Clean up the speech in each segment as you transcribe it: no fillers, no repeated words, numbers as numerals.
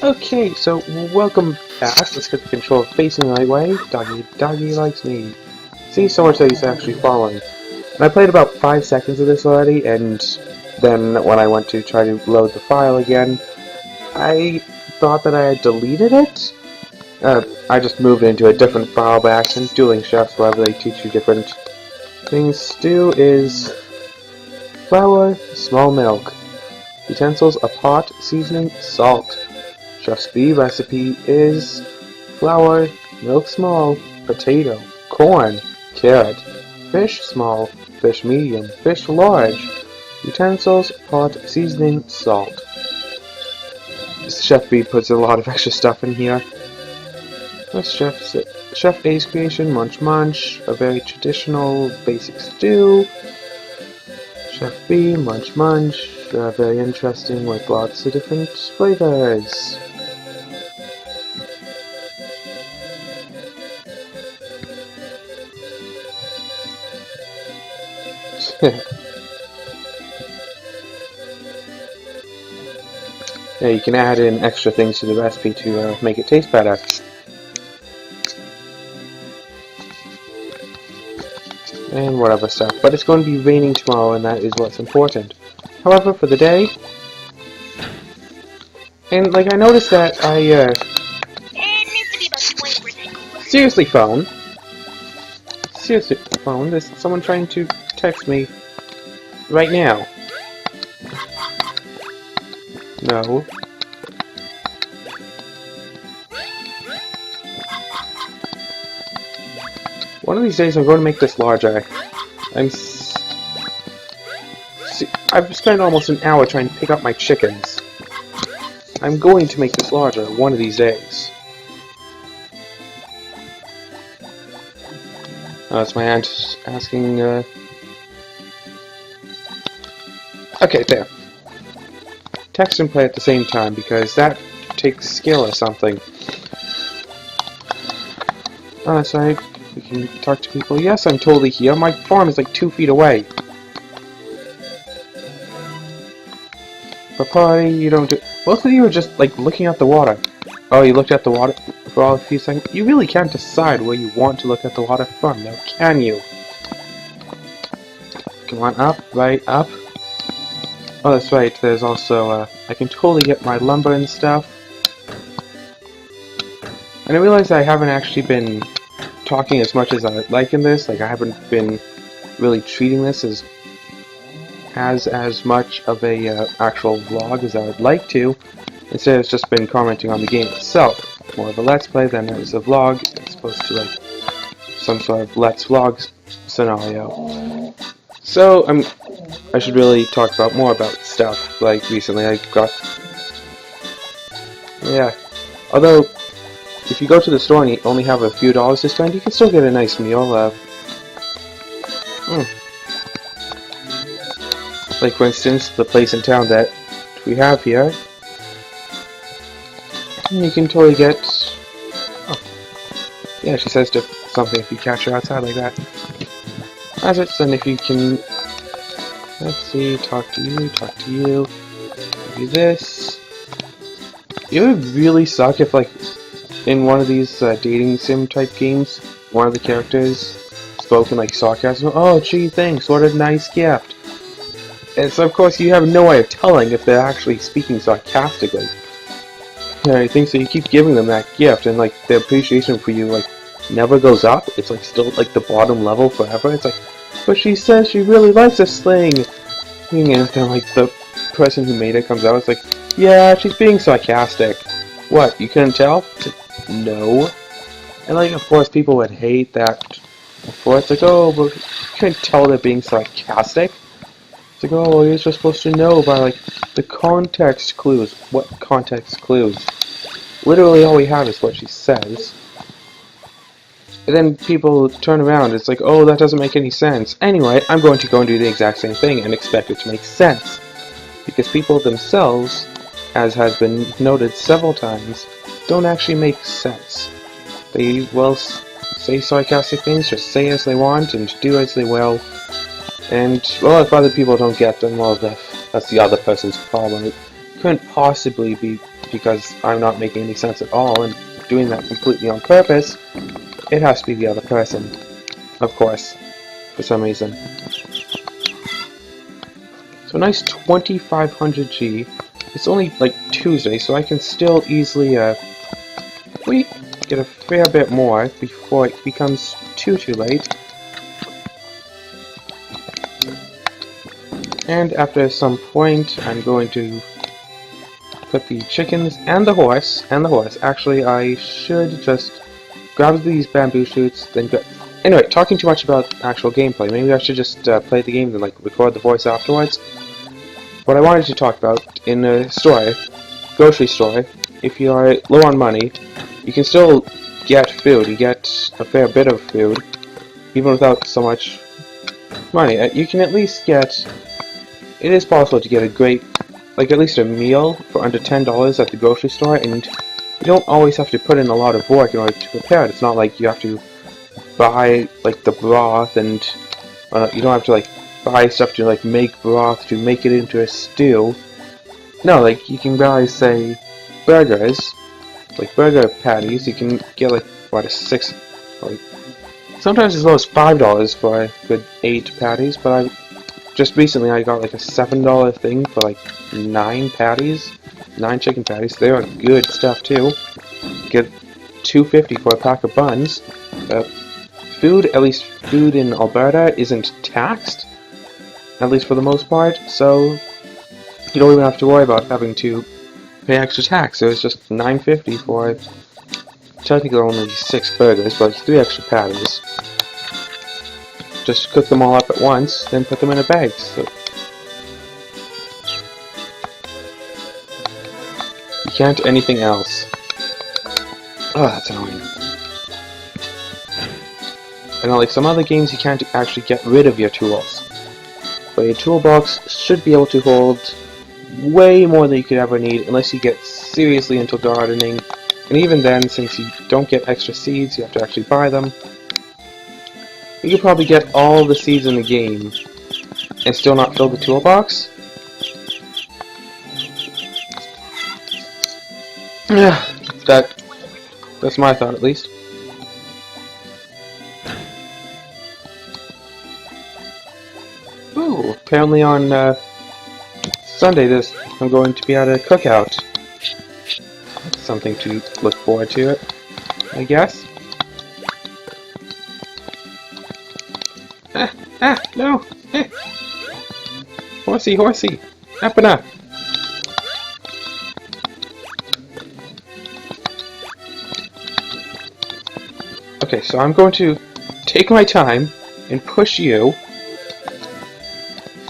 Okay, so welcome back. Let's get the control facing the right way. Doggy likes me. See, so much that he's actually following. And I played about 5 seconds of this already, and then when I went to try to load the file again, I thought that I had deleted it. I just moved into a different file by accident. Dueling Chefs, wherever they teach you different things. Stew is flour, small milk. Utensils, a pot, seasoning, salt. Chef's B recipe is flour, milk small, potato, corn, carrot, fish small, fish medium, fish large, utensils, pot, seasoning, salt. Chef B puts a lot of extra stuff in here. That's Chef A's creation, Munch Munch, a very traditional basic stew. Chef B, Munch Munch, very interesting with lots of different flavors. Yeah, you can add in extra things to the recipe to make it taste better. And whatever stuff. But it's going to be raining tomorrow, and that is what's important. However, for the day... And, like, I noticed that Seriously, phone? Seriously, phone? There's someone trying to text me right now. No. One of these days I'm going to make this larger. I've spent almost an hour trying to pick up my chickens. I'm going to make this larger one of these days. That's my aunt asking, Okay, there. Text and play at the same time, because that takes skill or something. Oh, that's right. We can talk to people. Yes, I'm totally here. My farm is like 2 feet away. Papa, you don't do... Both of you are just, like, looking at the water. Oh, you looked at the water for a few seconds? You really can't decide where you want to look at the water from, now can you? Come on, up, right, up. Oh, that's right, there's also, I can totally get my lumber and stuff. And I realize I haven't actually been talking as much as I would like in this. Like, I haven't been really treating this as much of a actual vlog as I would like to. Instead, it's just been commenting on the game itself. More of a let's play than as a vlog. It's supposed to, like, some sort of let's vlog scenario. So, I should really talk about more about stuff. Like, recently I got... Yeah. Although, if you go to the store and you only have a few dollars to spend, you can still get a nice meal. Like, for instance, the place in town that we have here. You can totally get... Oh. Yeah, she says something if you catch her outside like that. As it's, and if you can... Let's see, talk to you, do this. It would really suck if, like, in one of these dating sim type games, one of the characters spoke in, like, sarcasm. Oh, gee, thanks, what a nice gift. And so, of course, you have no way of telling if they're actually speaking sarcastically. And I think so you keep giving them that gift, and, like, their appreciation for you, like, never goes up. It's, like, still, like, the bottom level forever. It's like, but she says she really likes this thing. And then, like, the person who made it comes out, it's like, yeah, she's being sarcastic. What, you couldn't tell? No. And, like, of course, people would hate that. Before it's like, oh, but you couldn't tell they're being sarcastic. It's like, oh, well, you're just supposed to know by, like, the context clues. What context clues? Literally all we have is what she says. And then people turn around, it's like, oh, that doesn't make any sense. Anyway, I'm going to go and do the exact same thing and expect it to make sense. Because people themselves, as has been noted several times, don't actually make sense. They, well, say sarcastic things, just say as they want and do as they will. And, well, if other people don't get them, well, that's the other person's problem. It couldn't possibly be because I'm not making any sense at all and doing that completely on purpose, it has to be the other person, of course, for some reason. So a nice 2500 G. It's only like Tuesday, so I can still easily get a fair bit more before it becomes too late. And after some point, I'm going to put the chickens and the horse. Actually, I should just grab these bamboo shoots, then go. Anyway, talking too much about actual gameplay. Maybe I should just play the game and like record the voice afterwards. What I wanted to talk about in a store, grocery store, if you are low on money, you can still get food. You get a fair bit of food, even without so much money. You can at least get. It is possible to get a great, like at least a meal for under $10 at the grocery store, and you don't always have to put in a lot of work in order to prepare it. It's not like you have to buy like the broth, and you don't have to like buy stuff to like make broth to make it into a stew. No, like you can buy, say, burgers, like burger patties. You can get like what, a 6, like sometimes as low as $5 for a good 8 patties. But just recently I got like a $7 thing for like 9 patties, 9 chicken patties. They are good stuff too. Get $2.50 for a pack of buns. Food, at least food in Alberta, isn't taxed, at least for the most part, so you don't even have to worry about having to pay extra tax. So it's just $9.50 for technically only 6 burgers, but 3 extra patties. Just cook them all up at once, then put them in a bag. So you can't anything else. Oh, that's annoying. And like some other games, you can't actually get rid of your tools. But your toolbox should be able to hold way more than you could ever need, unless you get seriously into gardening. And even then, since you don't get extra seeds, you have to actually buy them. You could probably get all the seeds in the game and still not fill the toolbox. Yeah, that's my thought at least. Ooh, apparently on Sunday I'm going to be at a cookout. That's something to look forward to, I guess. No! Horsey, up and up! Okay, so I'm going to take my time and push you.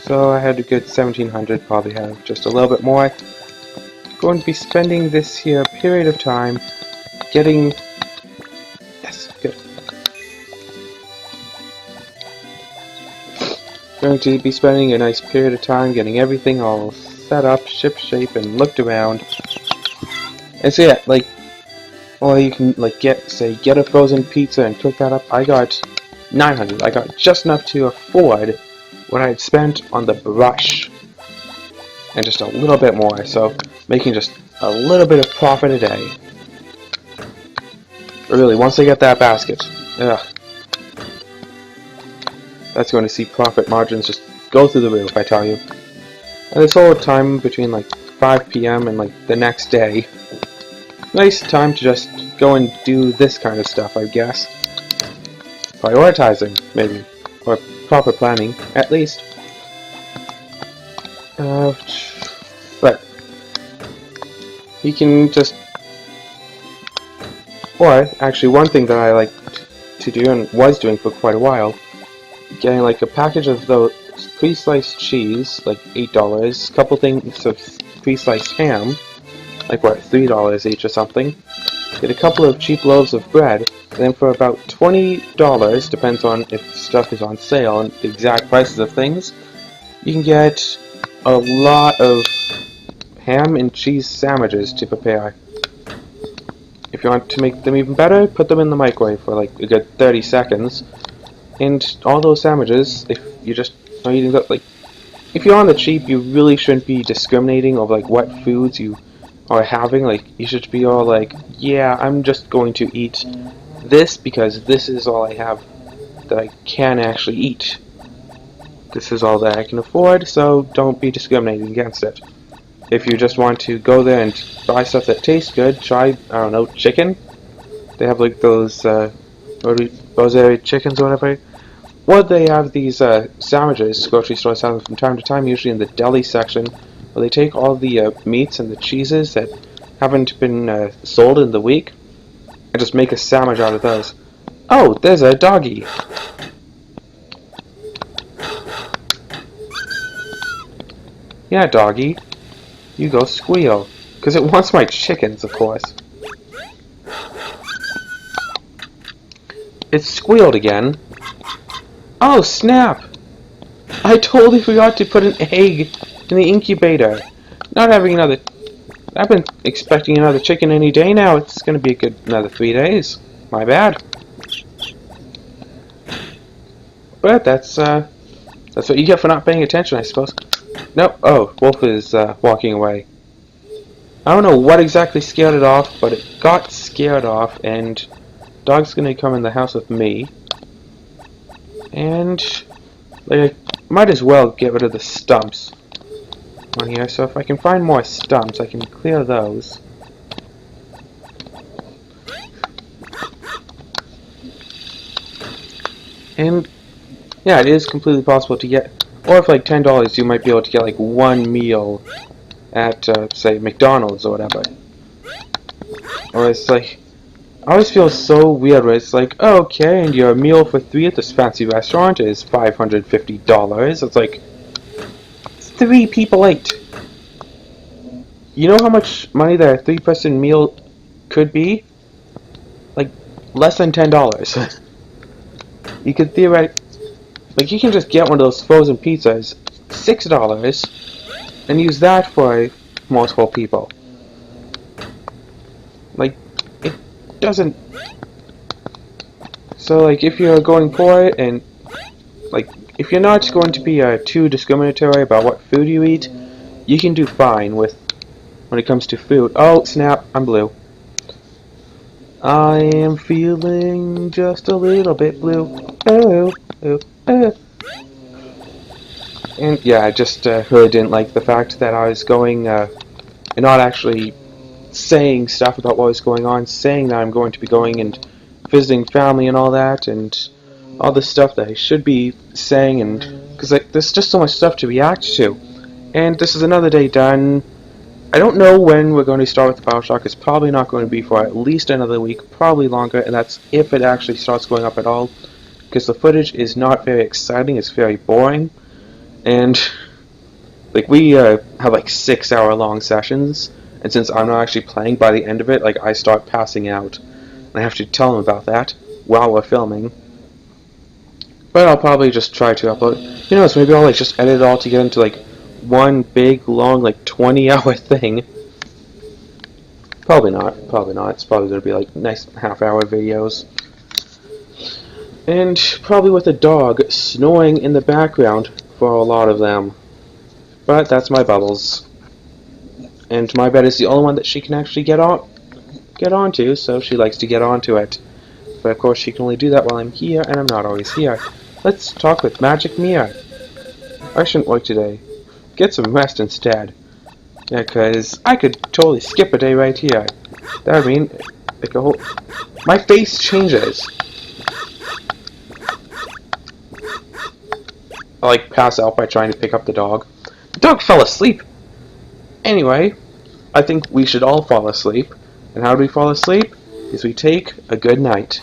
So I had a good 1700, probably have just a little bit more. Going to be spending this here period of time getting... Yes, good. Going to be spending a nice period of time getting everything all set up, ship-shape, and looked around. And so yeah, like, or you can like get a frozen pizza and cook that up. I got 900. I got just enough to afford what I had spent on the brush, and just a little bit more. So making just a little bit of profit a day. But really, once I get that basket, that's going to see profit margins just go through the roof, I tell you. And this whole time between like 5 p.m. and like the next day, nice time to just go and do this kind of stuff, I guess. Prioritizing, maybe, or proper planning, at least. But you can just, or actually one thing that I like to do and was doing for quite a while, getting like a package of those pre-sliced cheese, like $8, couple things of pre-sliced ham, like what, $3 each or something. Get a couple of cheap loaves of bread, and then for about $20, depends on if stuff is on sale and the exact prices of things, you can get a lot of ham and cheese sandwiches to prepare. If you want to make them even better, put them in the microwave for like a good 30 seconds. And all those sandwiches, if you just are eating that, like, if you're on the cheap, you really shouldn't be discriminating over like what foods you or having, like, you should be all like, yeah, I'm just going to eat this because this is all I have that I can actually eat. This is all that I can afford, so don't be discriminating against it. If you just want to go there and buy stuff that tastes good, try, I don't know, chicken. They have like those rosé chickens or whatever. Or they have these sandwiches, grocery stores have them from time to time, usually in the deli section, where they take all the meats and the cheeses that haven't been sold in the week and just make a sandwich out of those. Oh, there's a doggy. Yeah, doggy. You go squeal. Because it wants my chickens, of course. It squealed again. Oh, snap! I totally forgot to put an egg in the incubator. Not having another... I've been expecting another chicken any day now. It's going to be a good another 3 days. My bad. But that's what you get for not paying attention, I suppose. Nope. Oh, Wolf is walking away. I don't know what exactly scared it off, but it got scared off, and Dog's gonna come in the house with me. And like, I might as well get rid of the stumps on here. So if I can find more stumps, I can clear those. And yeah, it is completely possible to get, or for like $10, you might be able to get like one meal at, say, McDonald's or whatever. Or it's like, I always feel so weird where it's like, oh, okay, and your meal for 3 at this fancy restaurant is $550. It's like, 3 people ate. You know how much money that a 3-person meal could be? Like, less than $10. You could theoretically, like, you can just get one of those frozen pizzas, $6, and use that for multiple people. Like, it doesn't... So, like, if you're going for it, and, like, if you're not going to be too discriminatory about what food you eat, you can do fine with, when it comes to food. Oh, snap, I'm blue. I am feeling just a little bit blue. Oh, oh, oh. And yeah, I just really didn't like the fact that I was going, and not actually saying stuff about what was going on, saying that I'm going to be going and visiting family and all that, and all the stuff that I should be saying, and because like, there's just so much stuff to react to. And this is another day done. I don't know when we're going to start with Bioshock. It's probably not going to be for at least another week, probably longer, and that's if it actually starts going up at all, because the footage is not very exciting, it's very boring. And like, we have like 6-hour long sessions, and since I'm not actually playing, by the end of it, like, I start passing out. And I have to tell them about that while we're filming. But I'll probably just try to upload. Who knows, maybe I'll like just edit it all together into like one big long like 20-hour thing. Probably not. Probably not. It's probably gonna be like nice half-hour videos. And probably with a dog snoring in the background for a lot of them. But that's my Bubbles. And my bed is the only one that she can actually get onto, so she likes to get onto it. But of course she can only do that while I'm here, and I'm not always here. Let's talk with Magic Mia. I shouldn't work today. Get some rest instead. Yeah, cause I could totally skip a day right here. That would mean like a whole... My face changes. I like pass out by trying to pick up the dog. The dog fell asleep. Anyway, I think we should all fall asleep. And how do we fall asleep? Is we take a good night.